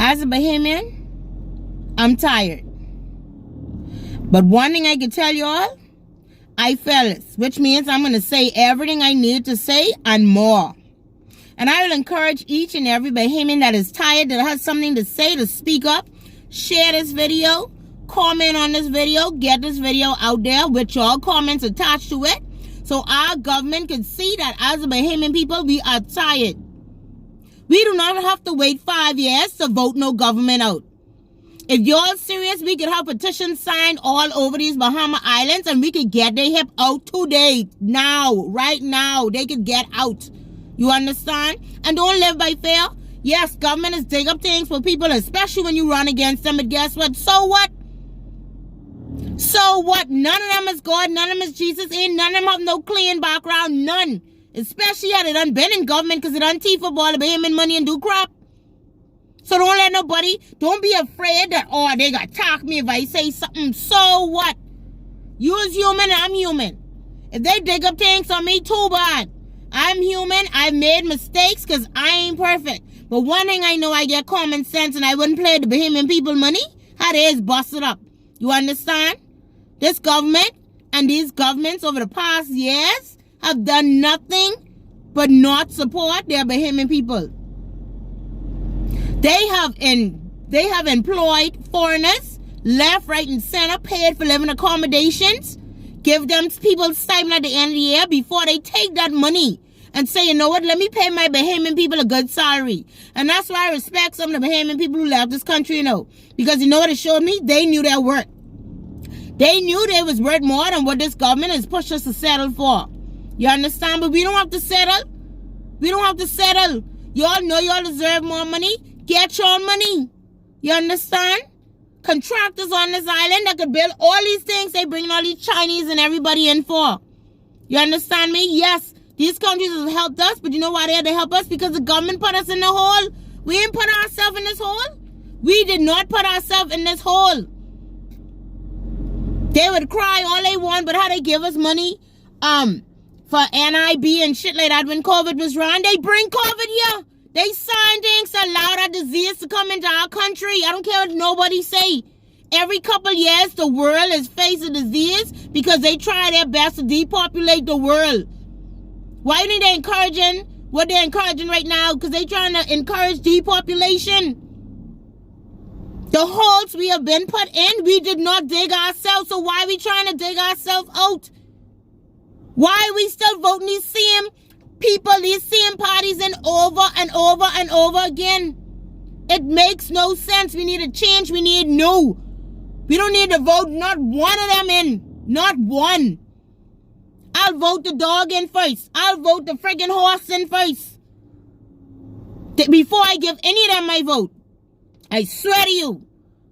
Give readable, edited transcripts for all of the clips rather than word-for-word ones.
As a Bahamian, I'm tired. But one thing I can tell you all, I felt it, which means I'm going to say everything I need to say and more. And I will encourage each and every Bahamian that is tired, that has something to say, to speak up, share this video, comment on this video, get this video out there with your comments attached to it, so our government can see that as a Bahamian people, we are tired. We do not have to wait 5 years to vote no government out. If you're serious, we could have petitions signed all over these Bahama Islands and we could get their hip out today, now, right now. They could get out. You understand? And don't live by fear. Yes, government is dig up things for people, especially when you run against them. But guess what? So what? So what? None of them is God. None of them is Jesus. Ain't none of them have no clean background. None. Especially had it done been in government because it done thief up all the Bahamian money and do crap. So don't let nobody, don't be afraid that, oh, they got to talk me if I say something. So what? You is human and I'm human. If they dig up things on me, too bad. I'm human. I've made mistakes because I ain't perfect. But one thing I know, I get common sense and I wouldn't play the Bahamian people money. How they is busted up. You understand? This government and these governments over the past years have done nothing but not support their Bahamian people. They have employed foreigners, left, right, and center, paid for living accommodations, give them people stipend at the end of the year before they take that money and say, you know what, let me pay my Bahamian people a good salary. And that's why I respect some of the Bahamian people who left this country, you know. Because you know what it showed me? They knew their worth. They knew they was worth more than what this government has pushed us to settle for. You understand? But we don't have to settle. We don't have to settle. Y'all know y'all deserve more money. Get your money. You understand? Contractors on this island that could build all these things they bring all these Chinese and everybody in for. You understand me? Yes, these countries have helped us, but you know why they had to help us? Because the government put us in the hole. We didn't put ourselves in this hole. We did not put ourselves in this hole. They would cry all they want, but how they give us money for NIB and shit like that when COVID was around. They bring COVID here. They sign things to allow that disease to come into our country. I don't care what nobody say. Every couple years, the world is facing disease because they try their best to depopulate the world. Why ain't they encouraging what they're encouraging right now? Because they trying to encourage depopulation. The holes we have been put in, we did not dig ourselves. So why are we trying to dig ourselves out? Why are we still voting these same people, these same parties in over and over and over again? It makes no sense. We need a change. We need new. We don't need to vote not one of them in. Not one. I'll vote the dog in first. I'll vote the friggin' horse in first. Before I give any of them my vote. I swear to you.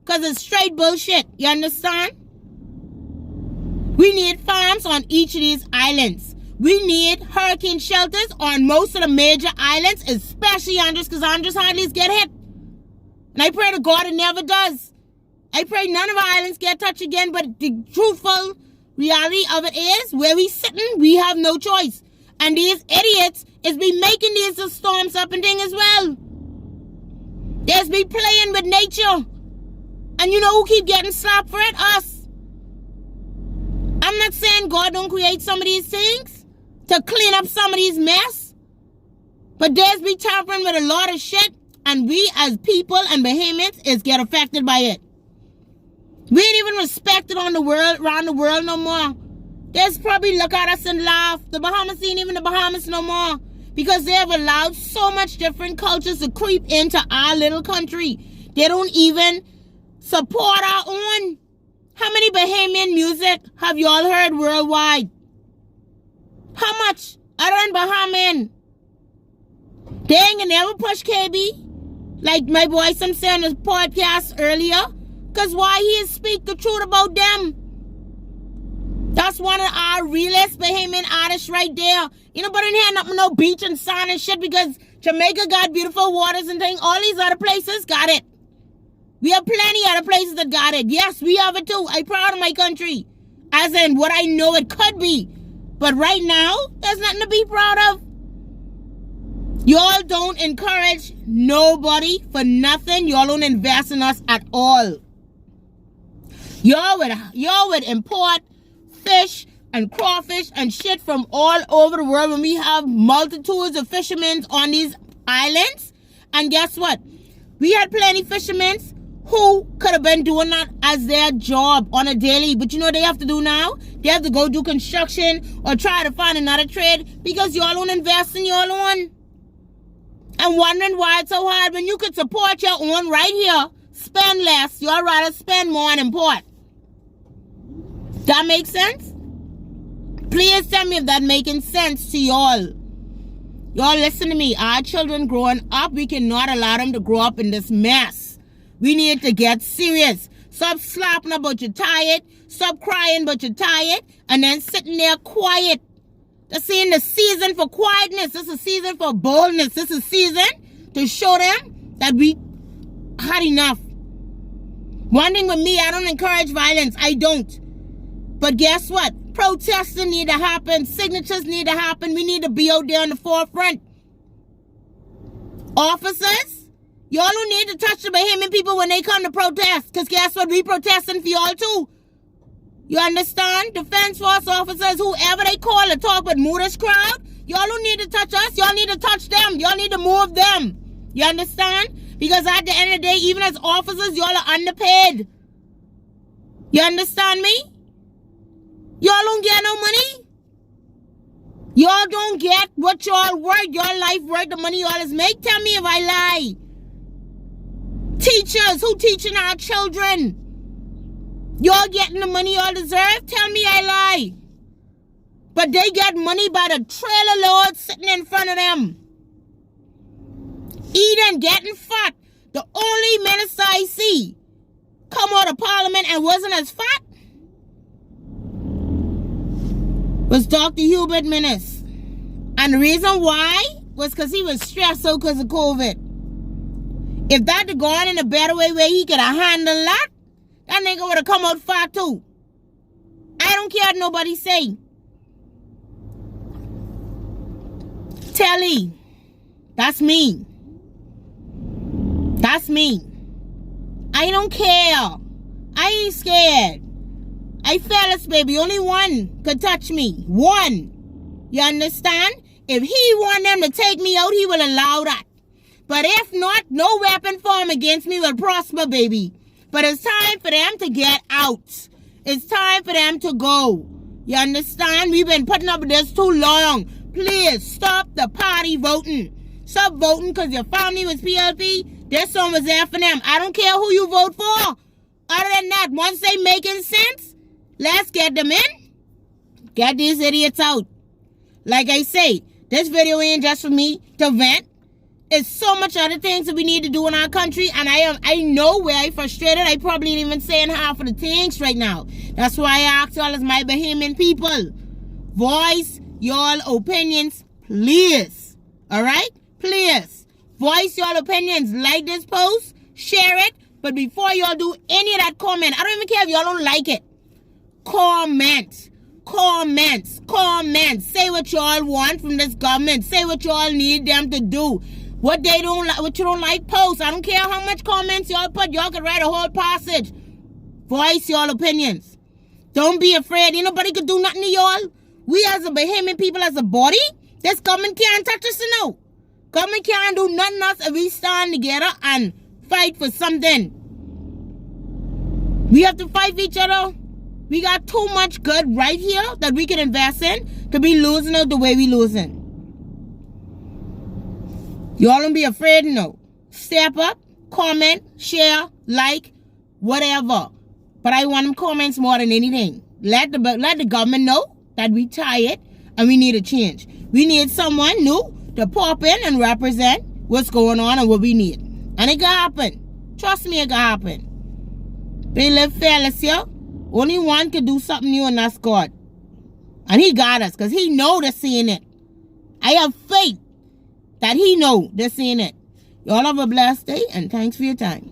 Because it's straight bullshit. You understand? We need farms on each of these islands. We need hurricane shelters on most of the major islands, especially Andros, because Andros hardly get hit. And I pray to God it never does. I pray none of our islands get touched again, but the truthful reality of it is, where we sitting, we have no choice. And these idiots is be making these storms up and thing as well. There's be playing with nature. And you know who keep getting slapped for it? Us. I'm not saying God don't create some of these things to clean up some of these mess. But there's be tampering with a lot of shit. And we as people and Bahamians is get affected by it. We ain't even respected on the world, around the world no more. There's probably look at us and laugh. The Bahamas ain't even the Bahamas no more. Because they have allowed so much different cultures to creep into our little country. They don't even support our own. How many Bahamian music have y'all heard worldwide? How much? Other than Bahamian. They ain't gonna never push KB. Like my boy some said on his podcast earlier. Because why he speak the truth about them. That's one of our realest Bahamian artists right there. You know, but in here nothing no beach and sun and shit because Jamaica got beautiful waters and things. All these other places got it. We have plenty other places that got it. Yes, we have it too. I'm proud of my country. As in what I know it could be. But right now, there's nothing to be proud of. Y'all don't encourage nobody for nothing. Y'all don't invest in us at all. Y'all would import fish and crawfish and shit from all over the world when we have multitudes of fishermen on these islands. And guess what? We had plenty of fishermen who could have been doing that as their job on a daily. But you know what they have to do now? They have to go do construction or try to find another trade because y'all don't invest in your own. I'm wondering why it's so hard when you could support your own right here. Spend less. Y'all rather spend more and import. That makes sense? Please tell me if that making sense to y'all. Y'all listen to me. Our children growing up, we cannot allow them to grow up in this mess. We need to get serious. Stop slapping about you're tired. Stop crying but you're tired. And then sitting there quiet. This ain't the season for quietness. This is a season for boldness. This is a season to show them that we had enough. One thing with me, I don't encourage violence. I don't. But guess what? Protesting need to happen. Signatures need to happen. We need to be out there on the forefront. Officers, y'all don't need to touch the Bahamian people when they come to protest. Because guess what? We protesting for y'all too. You understand? Defense force officers, whoever they call to talk with move this crowd, y'all don't need to touch us. Y'all need to touch them. Y'all need to move them. You understand? Because at the end of the day, even as officers, y'all are underpaid. You understand me? Y'all don't get no money. Y'all don't get what y'all worth. Your life worth, the money y'all is make. Tell me if I lie. Teachers who teaching our children. Y'all getting the money y'all deserve? Tell me I lie. But they get money by the trailer load sitting in front of them. Eating, getting fat. The only minister I see come out of parliament and wasn't as fat was Dr. Hubert Minnis. And the reason why was because he was stressed out because of COVID. If that had gone in a better way where he could have handled that nigga would have come out fat too. I don't care what nobody say. Telly, that's me. That's me. I don't care. I ain't scared. I fellas, baby, only one could touch me. One. You understand? If he want them to take me out, he will allow that. But if not, no weapon formed against me will prosper, baby. But it's time for them to get out. It's time for them to go. You understand? We've been putting up with this too long. Please stop the party voting. Stop voting because your family was PLP. This one was there for them. I don't care who you vote for. Other than that, once they making sense, let's get them in. Get these idiots out. Like I say, this video ain't just for me to vent. It's so much other things that we need to do in our country. And I know where I frustrated. I probably ain't even saying half of the things right now. That's why I ask y'all as my Bahamian people. Voice your opinions, please. Alright? Please. Voice your opinions. Like this post. Share it. But before y'all do any of that comment, I don't even care if y'all don't like it. Comment. Comments. Say what y'all want from this government. Say what y'all need them to do. What they don't like, what you don't like, post. I don't care how much comments y'all put. Y'all can write a whole passage. Voice your opinions. Don't be afraid. Ain't nobody can do nothing to y'all. We as a Bahamian people, as a body, this government can't touch us no. Government can't do nothing else if we stand together and fight for something. We have to fight for each other. We got too much good right here that we can invest in to be losing out the way we losing. Y'all don't be afraid, no. Step up, comment, share, like, whatever. But I want them comments more than anything. Let the government know that we tired and we need a change. We need someone new to pop in and represent what's going on and what we need. And it can happen. Trust me, it can happen. They live fearless here. Only one can do something new, and that's God. And he got us because he know they're seeing it. I have faith that he know they're seeing it. Y'all have a blessed day, and thanks for your time.